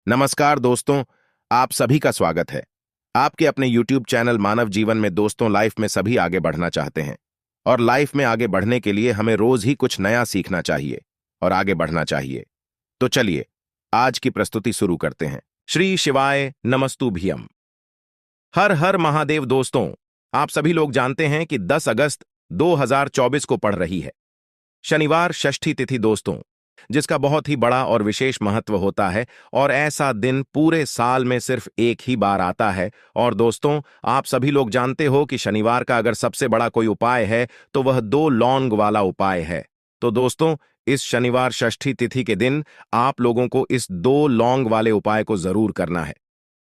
नमस्कार दोस्तों, आप सभी का स्वागत है। आपके अपने YouTube चैनल मानव जीवन में दोस्तों लाइफ में सभी आगे बढ़ना चाहते हैं और लाइफ में आगे बढ़ने के लिए हमें रोज ही कुछ नया सीखना चाहिए और आगे बढ़ना चाहिए। तो चलिए आज की प्रस्तुति शुरू करते हैं। श्री शिवाय नमस्तुभ्यम। हर हर महादेव। दोस्तों, आप सभी लोग जानते हैं कि 10 अगस्त 2024 को पड़ रही है शनिवार षष्ठी तिथि दोस्तों, जिसका बहुत ही बड़ा और विशेष महत्व होता है और ऐसा दिन पूरे साल में सिर्फ एक ही बार आता है। और दोस्तों, आप सभी लोग जानते हो कि शनिवार का अगर सबसे बड़ा कोई उपाय है तो वह 2 लौंग वाला उपाय है। तो दोस्तों, इस शनिवार षष्ठी तिथि के दिन आप लोगों को इस 2 लौंग वाले उपाय को जरूर करना है।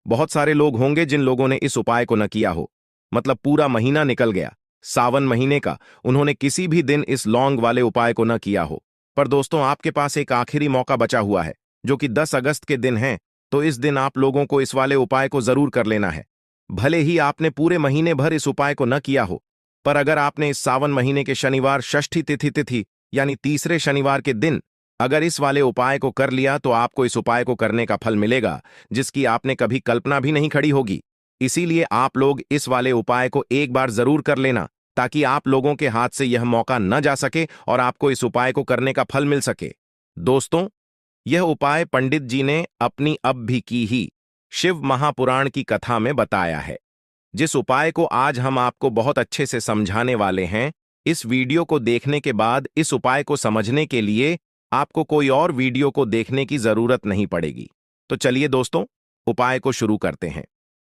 बहुत सारे लोग होंगे जिन लोगों ने इस उपाय को न किया हो, मतलब पूरा महीना निकल गया सावन महीने का, उन्होंने किसी भी दिन इस लौंग वाले उपाय को न किया हो। पर दोस्तों, आपके पास एक आखिरी मौका बचा हुआ है जो कि 10 अगस्त के दिन है। तो इस दिन आप लोगों को इस वाले उपाय को जरूर कर लेना है। भले ही आपने पूरे महीने भर इस उपाय को न किया हो, पर अगर आपने इस सावन महीने के शनिवार षष्ठी तिथि यानी तीसरे शनिवार के दिन अगर इस वाले उपाय को कर लिया तो आपको इस उपाय को करने का फल मिलेगा जिसकी आपने कभी कल्पना भी नहीं खड़ी होगी। इसीलिए आप लोग इस वाले उपाय को एक बार जरूर कर लेना ताकि आप लोगों के हाथ से यह मौका न जा सके और आपको इस उपाय को करने का फल मिल सके। दोस्तों, यह उपाय पंडित जी ने अपनी अब भी की ही शिव महापुराण की कथा में बताया है। जिस उपाय को आज हम आपको बहुत अच्छे से समझाने वाले हैं, इस वीडियो को देखने के बाद इस उपाय को समझने के लिए आपको कोई और वीडियो को देखने की जरूरत नहीं पड़ेगी। तो चलिए दोस्तों, उपाय को शुरू करते हैं।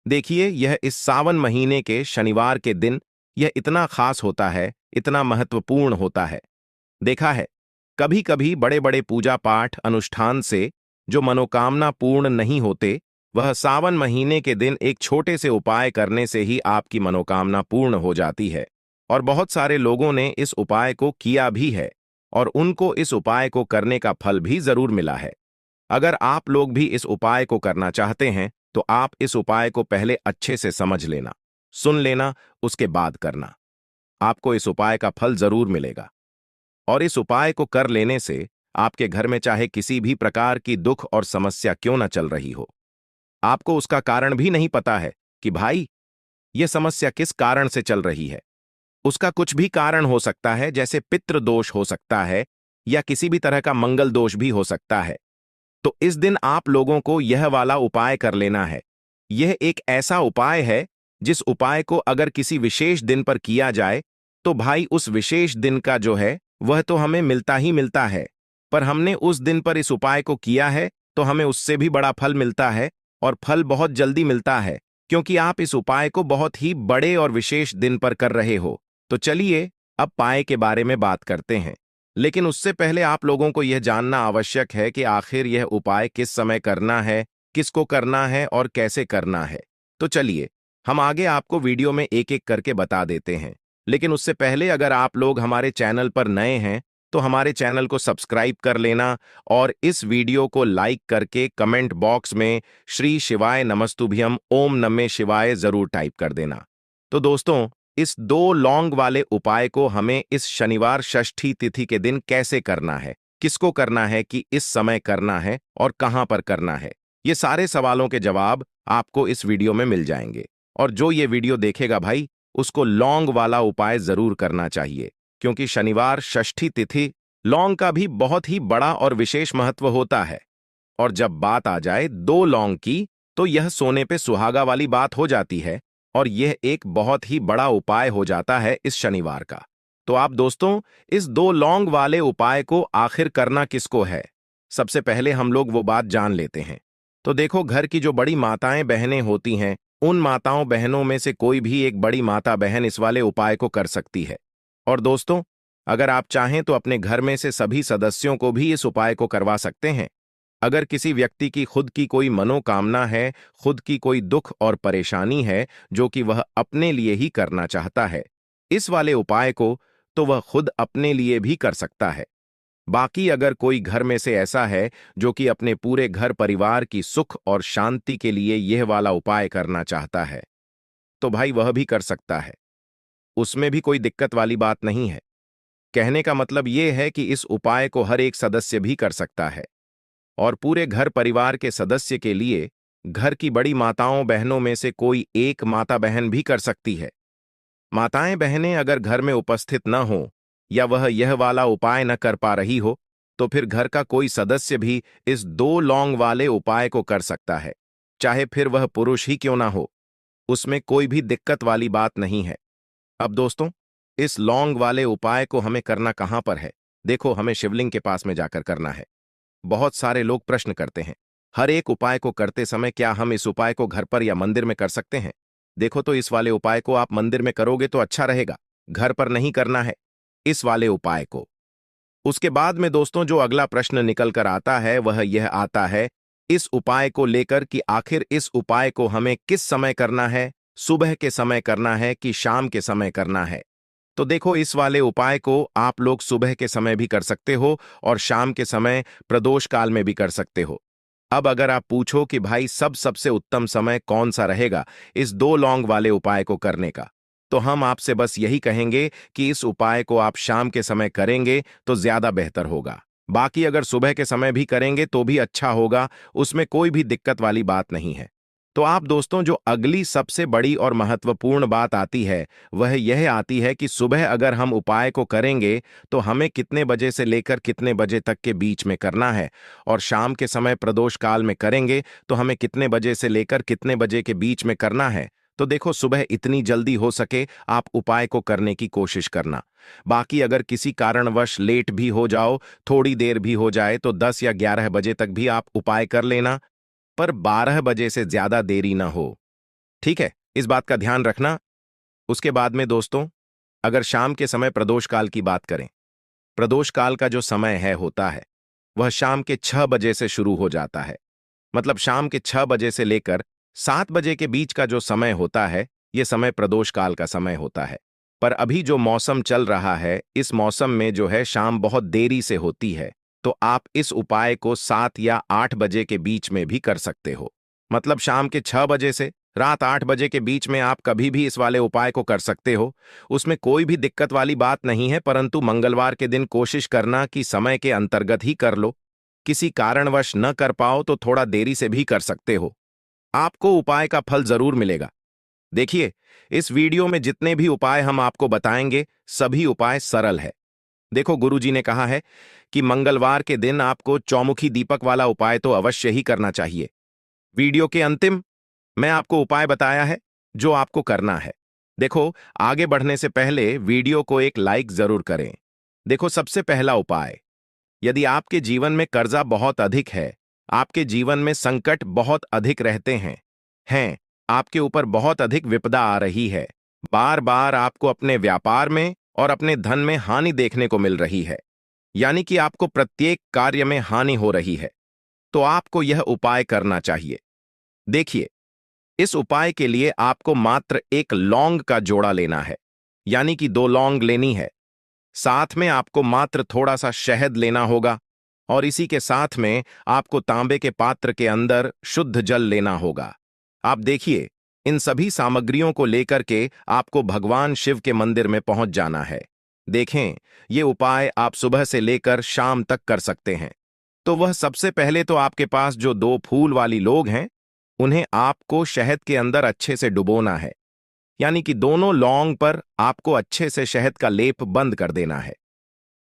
देखिए, यह इस सावन महीने के शनिवार के दिन यह इतना खास होता है, इतना महत्वपूर्ण होता है। देखा है, कभी कभी बड़े बड़े पूजा पाठ अनुष्ठान से जो मनोकामना पूर्ण नहीं होते, वह सावन महीने के दिन एक छोटे से उपाय करने से ही आपकी मनोकामना पूर्ण हो जाती है। और बहुत सारे लोगों ने इस उपाय को किया भी है और उनको इस उपाय को करने का फल भी जरूर मिला है। अगर आप लोग भी इस उपाय को करना चाहते हैं तो आप इस उपाय को पहले अच्छे से समझ लेना, सुन लेना, उसके बाद करना। आपको इस उपाय का फल जरूर मिलेगा। और इस उपाय को कर लेने से आपके घर में चाहे किसी भी प्रकार की दुख और समस्या क्यों न चल रही हो, आपको उसका कारण भी नहीं पता है कि भाई यह समस्या किस कारण से चल रही है। उसका कुछ भी कारण हो सकता है, जैसे पितृ दोष हो सकता है या किसी भी तरह का मंगल दोष भी हो सकता है। तो इस दिन आप लोगों को यह वाला उपाय कर लेना है। यह एक ऐसा उपाय है जिस उपाय को अगर किसी विशेष दिन पर किया जाए तो भाई उस विशेष दिन का जो है वह तो हमें मिलता ही मिलता है, पर हमने उस दिन पर इस उपाय को किया है तो हमें उससे भी बड़ा फल मिलता है और फल बहुत जल्दी मिलता है, क्योंकि आप इस उपाय को बहुत ही बड़े और विशेष दिन पर कर रहे हो। तो चलिए अब उपाय के बारे में बात करते हैं, लेकिन उससे पहले आप लोगों को यह जानना आवश्यक है कि आखिर यह उपाय किस समय करना है, किसको करना है और कैसे करना है। तो चलिए हम आगे आपको वीडियो में एक एक करके बता देते हैं। लेकिन उससे पहले अगर आप लोग हमारे चैनल पर नए हैं तो हमारे चैनल को सब्सक्राइब कर लेना और इस वीडियो को लाइक करके कमेंट बॉक्स में श्री शिवाय नमस्तुभ्यम ओम नमः शिवाय जरूर टाइप कर देना। तो दोस्तों, इस 2 लौंग वाले उपाय को हमें इस शनिवार षष्ठी तिथि के दिन कैसे करना है, किसको करना है, कि इस समय करना है और कहां पर करना है, ये सारे सवालों के जवाब आपको इस वीडियो में मिल जाएंगे। और जो ये वीडियो देखेगा भाई, उसको लौंग वाला उपाय जरूर करना चाहिए, क्योंकि शनिवार षष्ठी तिथि लौंग का भी बहुत ही बड़ा और विशेष महत्व होता है। और जब बात आ जाए 2 लौंग की, तो यह सोने पे सुहागा वाली बात हो जाती है और यह एक बहुत ही बड़ा उपाय हो जाता है इस शनिवार का। तो आप दोस्तों, इस 2 लौंग वाले उपाय को आखिर करना किसको है, सबसे पहले हम लोग वो बात जान लेते हैं। तो देखो, घर की जो बड़ी माताएं बहनें होती हैं, उन माताओं बहनों में से कोई भी एक बड़ी माता बहन इस वाले उपाय को कर सकती है। और दोस्तों, अगर आप चाहें तो अपने घर में से सभी सदस्यों को भी इस उपाय को करवा सकते हैं। अगर किसी व्यक्ति की खुद की कोई मनोकामना है, खुद की कोई दुख और परेशानी है जो कि वह अपने लिए ही करना चाहता है इस वाले उपाय को, तो वह खुद अपने लिए भी कर सकता है। बाकी अगर कोई घर में से ऐसा है जो कि अपने पूरे घर परिवार की सुख और शांति के लिए यह वाला उपाय करना चाहता है, तो भाई वह भी कर सकता है। उसमें भी कोई दिक्कत वाली बात नहीं है। कहने का मतलब यह है कि इस उपाय को हर एक सदस्य भी कर सकता है। और पूरे घर परिवार के सदस्य के लिए घर की बड़ी माताओं बहनों में से कोई एक माता बहन भी कर सकती है। माताएं बहनें अगर घर में उपस्थित न हो या वह यह वाला उपाय न कर पा रही हो तो फिर घर का कोई सदस्य भी इस 2 लौंग वाले उपाय को कर सकता है, चाहे फिर वह पुरुष ही क्यों ना हो। उसमें कोई भी दिक्कत वाली बात नहीं है। अब दोस्तों, इस लौंग वाले उपाय को हमें करना कहां पर है? देखो, हमें शिवलिंग के पास में जाकर करना है। बहुत सारे लोग प्रश्न करते हैं, हर एक उपाय को करते समय क्या हम इस उपाय को घर पर या मंदिर में कर सकते हैं? देखो, तो इस वाले उपाय को आप मंदिर में करोगे तो अच्छा रहेगा, घर पर नहीं करना है इस वाले उपाय को। उसके बाद में दोस्तों जो अगला प्रश्न निकल कर आता है वह यह आता है इस उपाय को लेकर कि आखिर इस उपाय को हमें किस समय करना है, सुबह के समय करना है कि शाम के समय करना है? तो देखो, इस वाले उपाय को आप लोग सुबह के समय भी कर सकते हो और शाम के समय प्रदोष काल में भी कर सकते हो। अब अगर आप पूछो कि भाई सबसे उत्तम समय कौन सा रहेगा इस 2 लौंग वाले उपाय को करने का, तो हम आपसे बस यही कहेंगे कि इस उपाय को आप शाम के समय करेंगे तो ज्यादा बेहतर होगा। बाकी अगर सुबह के समय भी करेंगे तो भी अच्छा होगा, उसमें कोई भी दिक्कत वाली बात नहीं है। तो आप दोस्तों, जो अगली सबसे बड़ी और महत्वपूर्ण बात आती है वह यह आती है कि सुबह अगर हम उपाय को करेंगे तो हमें कितने बजे से लेकर कितने बजे तक के बीच में करना है, और शाम के समय प्रदोष काल में करेंगे तो हमें कितने बजे से लेकर कितने बजे के बीच में करना है। तो देखो, सुबह इतनी जल्दी हो सके आप उपाय को करने की कोशिश करना। बाकी अगर किसी कारणवश लेट भी हो जाओ, थोड़ी देर भी हो जाए, तो 10 या 11 बजे तक भी आप उपाय कर लेना, पर 12 बजे से ज्यादा देरी ना हो। ठीक है, इस बात का ध्यान रखना। उसके बाद में दोस्तों, अगर शाम के समय प्रदोष काल की बात करें, प्रदोष काल का जो समय है होता है वह शाम के 6 बजे से शुरू हो जाता है। मतलब शाम के 6 बजे से लेकर 7 बजे के बीच का जो समय होता है यह समय प्रदोष काल का समय होता है। पर अभी जो मौसम चल रहा है इस मौसम में जो है शाम बहुत देरी से होती है, तो आप इस उपाय को 7 या 8 बजे के बीच में भी कर सकते हो। मतलब शाम के 6 बजे से रात 8 बजे के बीच में आप कभी भी इस वाले उपाय को कर सकते हो, उसमें कोई भी दिक्कत वाली बात नहीं है। परंतु मंगलवार के दिन कोशिश करना कि समय के अंतर्गत ही कर लो। किसी कारणवश न कर पाओ तो थोड़ा देरी से भी कर सकते हो, आपको उपाय का फल जरूर मिलेगा। देखिए, इस वीडियो में जितने भी उपाय हम आपको बताएंगे सभी उपाय सरल है। देखो, गुरुजी ने कहा है कि मंगलवार के दिन आपको चौमुखी दीपक वाला उपाय तो अवश्य ही करना चाहिए। वीडियो के अंतिम मैं आपको उपाय बताया है जो आपको करना है। देखो, आगे बढ़ने से पहले वीडियो को एक लाइक जरूर करें। देखो, सबसे पहला उपाय, यदि आपके जीवन में कर्जा बहुत अधिक है, आपके जीवन में संकट बहुत अधिक रहते हैं, आपके ऊपर बहुत अधिक विपदा आ रही है, बार बार आपको अपने व्यापार में और अपने धन में हानि देखने को मिल रही है, यानी कि आपको प्रत्येक कार्य में हानि हो रही है, तो आपको यह उपाय करना चाहिए। देखिए, इस उपाय के लिए आपको मात्र एक लौंग का जोड़ा लेना है, यानी कि 2 लौंग लेनी है। साथ में आपको मात्र थोड़ा सा शहद लेना होगा और इसी के साथ में आपको तांबे के पात्र के अंदर शुद्ध जल लेना होगा। आप देखिए, इन सभी सामग्रियों को लेकर के आपको भगवान शिव के मंदिर में पहुंच जाना है। देखें, ये उपाय आप सुबह से लेकर शाम तक कर सकते हैं। तो वह सबसे पहले तो आपके पास जो 2 फूल वाली लोग हैं उन्हें आपको शहद के अंदर अच्छे से डुबोना है, यानी कि दोनों लौंग पर आपको अच्छे से शहद का लेप बंद कर देना है।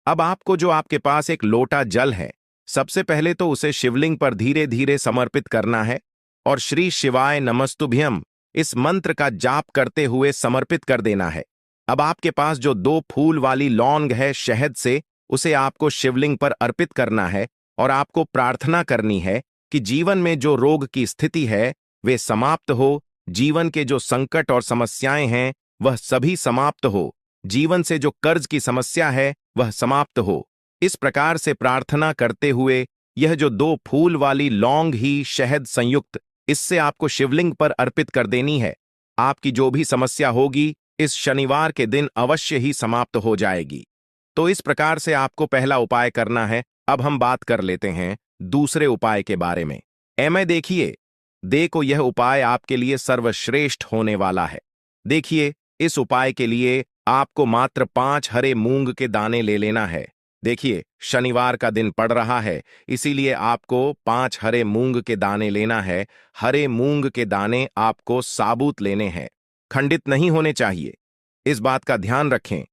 अब आपको जो आपके पास एक लोटा जल है, सबसे पहले तो उसे शिवलिंग पर धीरे धीरे समर्पित करना है और श्री शिवाय नमस्तुभ्यम इस मंत्र का जाप करते हुए समर्पित कर देना है। अब आपके पास जो 2 फूल वाली लौंग है शहद से, उसे आपको शिवलिंग पर अर्पित करना है और आपको प्रार्थना करनी है कि जीवन में जो रोग की स्थिति है वे समाप्त हो, जीवन के जो संकट और समस्याएं हैं वह सभी समाप्त हो, जीवन से जो कर्ज की समस्या है वह समाप्त हो। इस प्रकार से प्रार्थना करते हुए यह जो 2 फूल वाली लौंग ही शहद संयुक्त, इससे आपको शिवलिंग पर अर्पित कर देनी है। आपकी जो भी समस्या होगी इस शनिवार के दिन अवश्य ही समाप्त हो जाएगी। तो इस प्रकार से आपको पहला उपाय करना है। अब हम बात कर लेते हैं दूसरे उपाय के बारे में। देखिए, देखो, यह उपाय आपके लिए सर्वश्रेष्ठ होने वाला है। देखिए, इस उपाय के लिए आपको मात्र 5 हरे मूंग के दाने ले लेना है। देखिए, शनिवार का दिन पड़ रहा है, इसीलिए आपको 5 हरे मूंग के दाने लेना है। हरे मूंग के दाने आपको साबुत लेने हैं, खंडित नहीं होने चाहिए। इस बात का ध्यान रखें।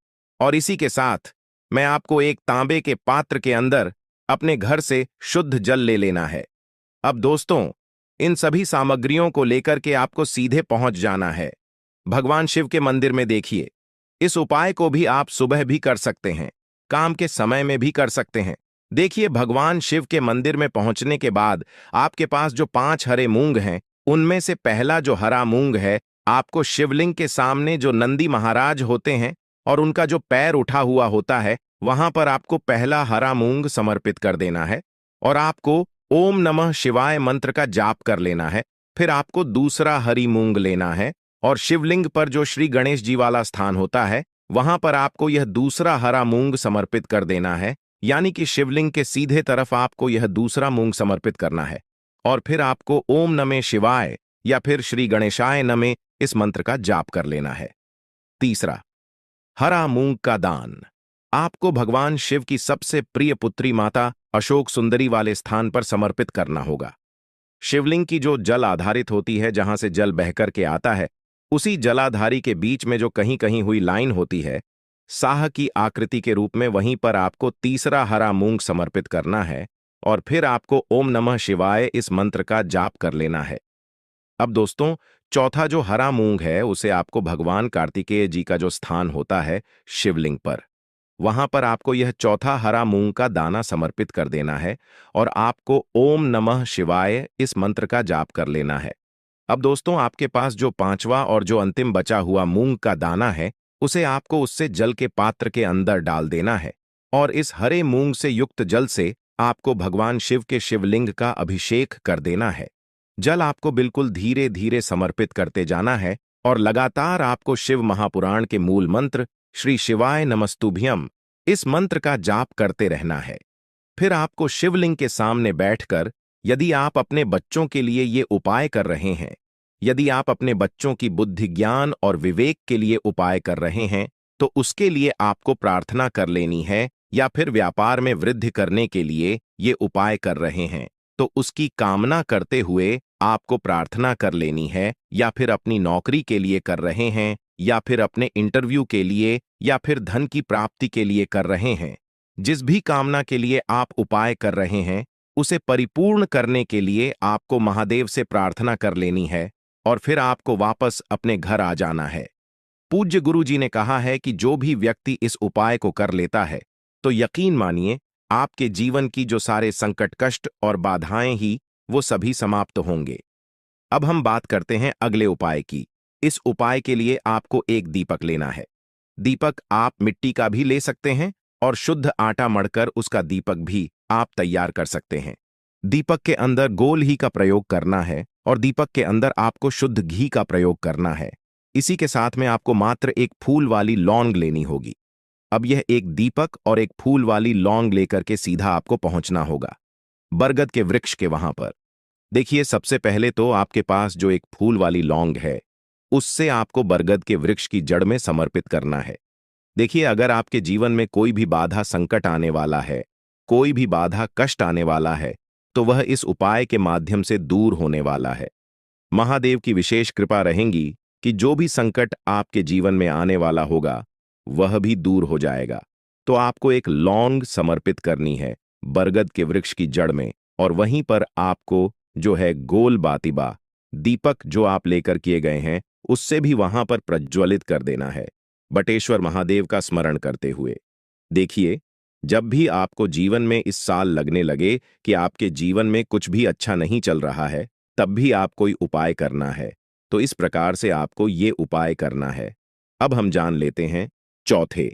और इसी के साथ मैं आपको एक तांबे के पात्र के अंदर अपने घर से शुद्ध जल ले लेना है। अब दोस्तों, इन सभी सामग्रियों को लेकर के आपको सीधे पहुंच जाना है भगवान शिव के मंदिर में। देखिए, इस उपाय को भी आप सुबह भी कर सकते हैं, काम के समय में भी कर सकते हैं। देखिए, भगवान शिव के मंदिर में पहुंचने के बाद आपके पास जो 5 हरे मूंग हैं, उनमें से पहला जो हरा मूंग है, आपको शिवलिंग के सामने जो नंदी महाराज होते हैं और उनका जो पैर उठा हुआ होता है, वहां पर आपको पहला हरा मूंग समर्पित कर देना है और आपको ओम नमः शिवाय मंत्र का जाप कर लेना है। फिर आपको दूसरा हरी मूंग लेना है और शिवलिंग पर जो श्री गणेश जी वाला स्थान होता है, वहां पर आपको यह दूसरा हरा मूंग समर्पित कर देना है। यानी कि शिवलिंग के सीधे तरफ आपको यह दूसरा मूंग समर्पित करना है और फिर आपको ओम नमः शिवाय या फिर श्री गणेशाय नमः इस मंत्र का जाप कर लेना है। तीसरा, हरा मूंग का दान आपको भगवान शिव की सबसे प्रिय पुत्री माता अशोक सुंदरी वाले स्थान पर समर्पित करना होगा। शिवलिंग की जो जल आधारित होती है, जहां से जल बहकर के आता है, उसी जलाधारी के बीच में जो कहीं कहीं हुई लाइन होती है, साह की आकृति के रूप में, वहीं पर आपको तीसरा हरा मूंग समर्पित करना है और फिर आपको ओम नमः शिवाय इस मंत्र का जाप कर लेना है। अब दोस्तों, चौथा जो हरा मूंग है, उसे आपको भगवान कार्तिकेय जी का जो स्थान होता है शिवलिंग पर, वहां पर आपको यह चौथा हरा मूंग का दाना समर्पित कर देना है और आपको ओम नमः शिवाय इस मंत्र का जाप कर लेना है। अब दोस्तों, आपके पास जो पांचवा और जो अंतिम बचा हुआ मूंग का दाना है, उसे आपको उससे जल के पात्र के अंदर डाल देना है और इस हरे मूंग से युक्त जल से आपको भगवान शिव के शिवलिंग का अभिषेक कर देना है। जल आपको बिल्कुल धीरे धीरे समर्पित करते जाना है और लगातार आपको शिव महापुराण के मूल मंत्र श्री शिवाय नमस्तुभ्यम इस मंत्र का जाप करते रहना है। फिर आपको शिवलिंग के सामने बैठकर, यदि आप अपने बच्चों के लिए ये उपाय कर रहे हैं, यदि आप अपने बच्चों की बुद्धि, ज्ञान और विवेक के लिए उपाय कर रहे हैं, तो उसके लिए आपको प्रार्थना कर लेनी है। या फिर व्यापार में वृद्धि करने के लिए ये उपाय कर रहे हैं, तो उसकी कामना करते हुए आपको प्रार्थना कर लेनी है। या फिर अपनी नौकरी के लिए कर रहे हैं, या फिर अपने इंटरव्यू के लिए, या फिर धन की प्राप्ति के लिए कर रहे हैं, जिस भी कामना के लिए आप उपाय कर रहे हैं, उसे परिपूर्ण करने के लिए आपको महादेव से प्रार्थना कर लेनी है और फिर आपको वापस अपने घर आ जाना है। पूज्य गुरु जी ने कहा है कि जो भी व्यक्ति इस उपाय को कर लेता है, तो यकीन मानिए आपके जीवन की जो सारे संकट, कष्ट और बाधाएं ही, वो सभी समाप्त होंगे। अब हम बात करते हैं अगले उपाय की। इस उपाय के लिए आपको एक दीपक लेना है। दीपक आप मिट्टी का भी ले सकते हैं और शुद्ध आटा मढ़कर उसका दीपक भी आप तैयार कर सकते हैं। दीपक के अंदर गोल ही का प्रयोग करना है और दीपक के अंदर आपको शुद्ध घी का प्रयोग करना है। इसी के साथ में आपको मात्र एक फूल वाली लौंग लेनी होगी। अब यह एक दीपक और एक फूल वाली लौंग लेकर के सीधा आपको पहुंचना होगा बरगद के वृक्ष के वहां पर। देखिए, सबसे पहले तो आपके पास जो एक फूल वाली लौंग है, उससे आपको बरगद के वृक्ष की जड़ में समर्पित करना है। देखिए, अगर आपके जीवन में कोई भी बाधा, संकट आने वाला है, कोई भी बाधा, कष्ट आने वाला है, तो वह इस उपाय के माध्यम से दूर होने वाला है। महादेव की विशेष कृपा रहेगी कि जो भी संकट आपके जीवन में आने वाला होगा, वह भी दूर हो जाएगा। तो आपको एक लौंग समर्पित करनी है बरगद के वृक्ष की जड़ में और वहीं पर आपको जो है गोल बातिबा दीपक जो आप लेकर किए गए हैं, उससे भी वहां पर प्रज्वलित कर देना है, बटेश्वर महादेव का स्मरण करते हुए। देखिए, जब भी आपको जीवन में इस साल लगने लगे कि आपके जीवन में कुछ भी अच्छा नहीं चल रहा है, तब भी आप कोई उपाय करना है। तो इस प्रकार से आपको ये उपाय करना है। अब हम जान लेते हैं चौथे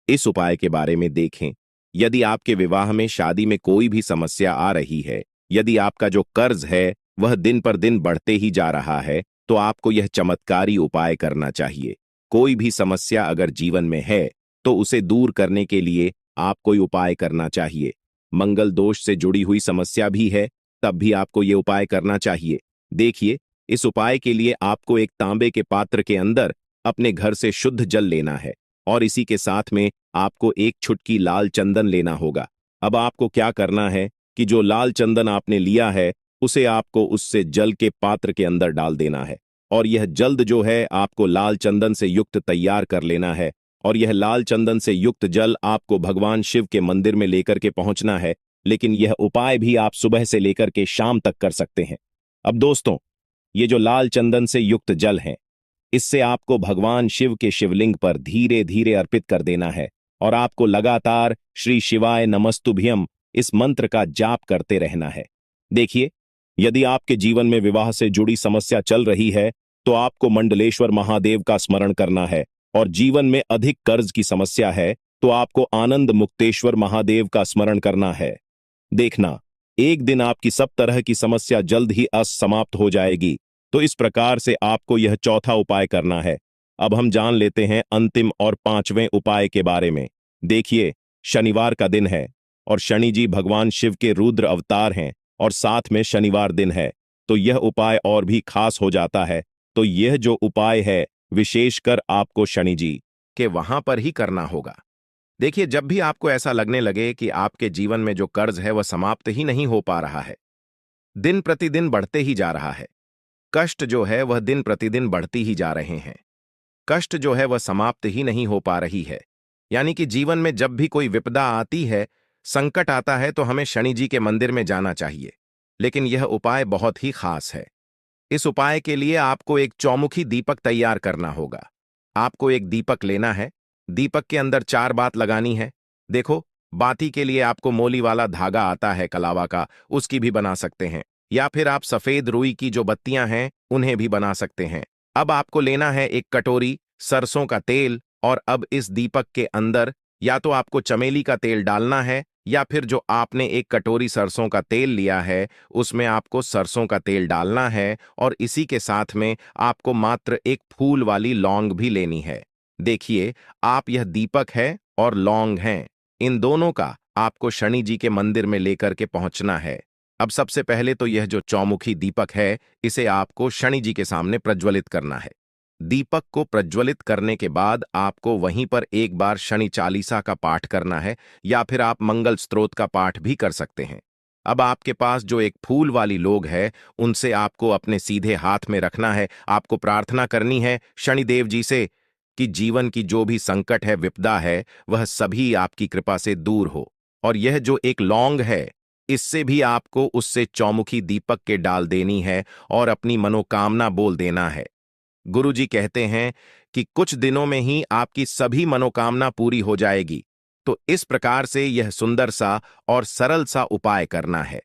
इस उपाय के बारे में। देखें, यदि आपके विवाह में, शादी में कोई भी समस्या आ रही है, यदि आपका जो कर्ज है वह दिन पर दिन बढ़ते ही जा रहा है, तो आपको यह चमत्कारी उपाय करना चाहिए। कोई भी समस्या अगर जीवन में है, तो उसे दूर करने के लिए आप कोई उपाय करना चाहिए। मंगल दोष से जुड़ी हुई समस्या भी है, तब भी आपको ये उपाय करना चाहिए। देखिए, इस उपाय के लिए आपको एक तांबे के पात्र के अंदर अपने घर से शुद्ध जल लेना है और इसी के साथ में आपको एक छुटकी लाल चंदन लेना होगा। अब आपको क्या करना है कि जो लाल चंदन आपने लिया है उसे आपको उससे जल के पात्र के अंदर डाल देना है, और यह जल्द जो है आपको लाल चंदन से युक्त तैयार कर लेना है, और यह लाल चंदन से युक्त जल आपको भगवान शिव के मंदिर में लेकर के पहुंचना है। लेकिन यह उपाय भी आप सुबह से लेकर के शाम तक कर सकते हैं। अब दोस्तों, ये जो लाल चंदन से युक्त जल है, इससे आपको भगवान शिव के शिवलिंग पर धीरे धीरे अर्पित कर देना है, और आपको लगातार श्री शिवाय नमस्तुभ्यम इस मंत्र का जाप करते रहना है। देखिए, यदि आपके जीवन में विवाह से जुड़ी समस्या चल रही है तो आपको मंडलेश्वर महादेव का स्मरण करना है, और जीवन में अधिक कर्ज की समस्या है तो आपको आनंद मुक्तेश्वर महादेव का स्मरण करना है। देखना, एक दिन आपकी सब तरह की समस्या जल्द ही समाप्त हो जाएगी। तो इस प्रकार से आपको यह चौथा उपाय करना है। अब हम जान लेते हैं अंतिम और पांचवें उपाय के बारे में। देखिए, शनिवार का दिन है और शनि जी भगवान शिव के रुद्र अवतार हैं, और साथ में शनिवार दिन है, तो यह उपाय और भी खास हो जाता है। तो यह जो उपाय है विशेषकर आपको शनि जी के वहां पर ही करना होगा। देखिए, जब भी आपको ऐसा लगने लगे कि आपके जीवन में जो कर्ज है वह समाप्त ही नहीं हो पा रहा है, दिन प्रतिदिन बढ़ते ही जा रहा है, कष्ट जो है वह दिन प्रतिदिन बढ़ती ही जा रहे हैं, कष्ट जो है वह समाप्त ही नहीं हो पा रही है, यानी कि जीवन में जब भी कोई विपदा आती है, संकट आता है, तो हमें शनि जी के मंदिर में जाना चाहिए। लेकिन यह उपाय बहुत ही खास है। इस उपाय के लिए आपको एक चौमुखी दीपक तैयार करना होगा। आपको एक दीपक लेना है, दीपक के अंदर 4 बात लगानी है। देखो, बाती के लिए आपको मोली वाला धागा आता है कलावा का, उसकी भी बना सकते हैं, या फिर आप सफेद रुई की जो बत्तियां हैं उन्हें भी बना सकते हैं। अब आपको लेना है एक कटोरी सरसों का तेल, और अब इस दीपक के अंदर या तो आपको चमेली का तेल डालना है, या फिर जो आपने एक कटोरी सरसों का तेल लिया है उसमें आपको सरसों का तेल डालना है, और इसी के साथ में आपको मात्र एक फूल वाली लौंग भी लेनी है। देखिए, आप यह दीपक है और लौंग हैं, इन दोनों का आपको शनि जी के मंदिर में लेकर के पहुंचना है। अब सबसे पहले तो यह जो चौमुखी दीपक है, इसे आपको शनि जी के सामने प्रज्वलित करना है। दीपक को प्रज्वलित करने के बाद आपको वहीं पर एक बार शनि चालीसा का पाठ करना है, या फिर आप मंगल स्तोत्र का पाठ भी कर सकते हैं। अब आपके पास जो एक फूल वाली लोग है, उनसे आपको अपने सीधे हाथ में रखना है। आपको प्रार्थना करनी है शनिदेव जी से कि जीवन की जो भी संकट है, विपदा है, वह सभी आपकी कृपा से दूर हो। और यह जो एक लौंग है, इससे भी आपको उससे चौमुखी दीपक के डाल देनी है और अपनी मनोकामना बोल देना है। गुरुजी कहते हैं कि कुछ दिनों में ही आपकी सभी मनोकामना पूरी हो जाएगी। तो इस प्रकार से यह सुंदर सा और सरल सा उपाय करना है।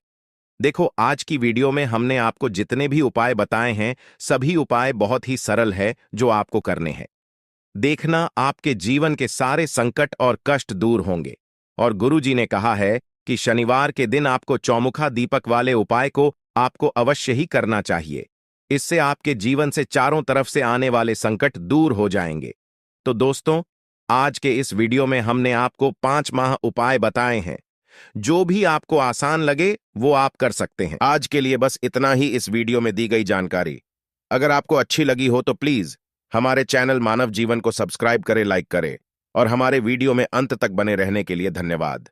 देखो, आज की वीडियो में हमने आपको जितने भी उपाय बताए हैं, सभी उपाय बहुत ही सरल है जो आपको करने हैं। देखना, आपके जीवन के सारे संकट और कष्ट दूर होंगे। और गुरुजी ने कहा है कि शनिवार के दिन आपको चौमुखा दीपक वाले उपाय को आपको अवश्य ही करना चाहिए। इससे आपके जीवन से चारों तरफ से आने वाले संकट दूर हो जाएंगे। तो दोस्तों, आज के इस वीडियो में हमने आपको 5 माह उपाय बताए हैं। जो भी आपको आसान लगे वो आप कर सकते हैं। आज के लिए बस इतना ही इस वीडियो में दी गई जानकारी। अगर आपको अच्छी लगी हो तो प्लीज हमारे चैनल मानव जीवन को सब्सक्राइब करें, लाइक करें, और हमारे वीडियो में अंत तक बने रहने के लिए धन्यवाद।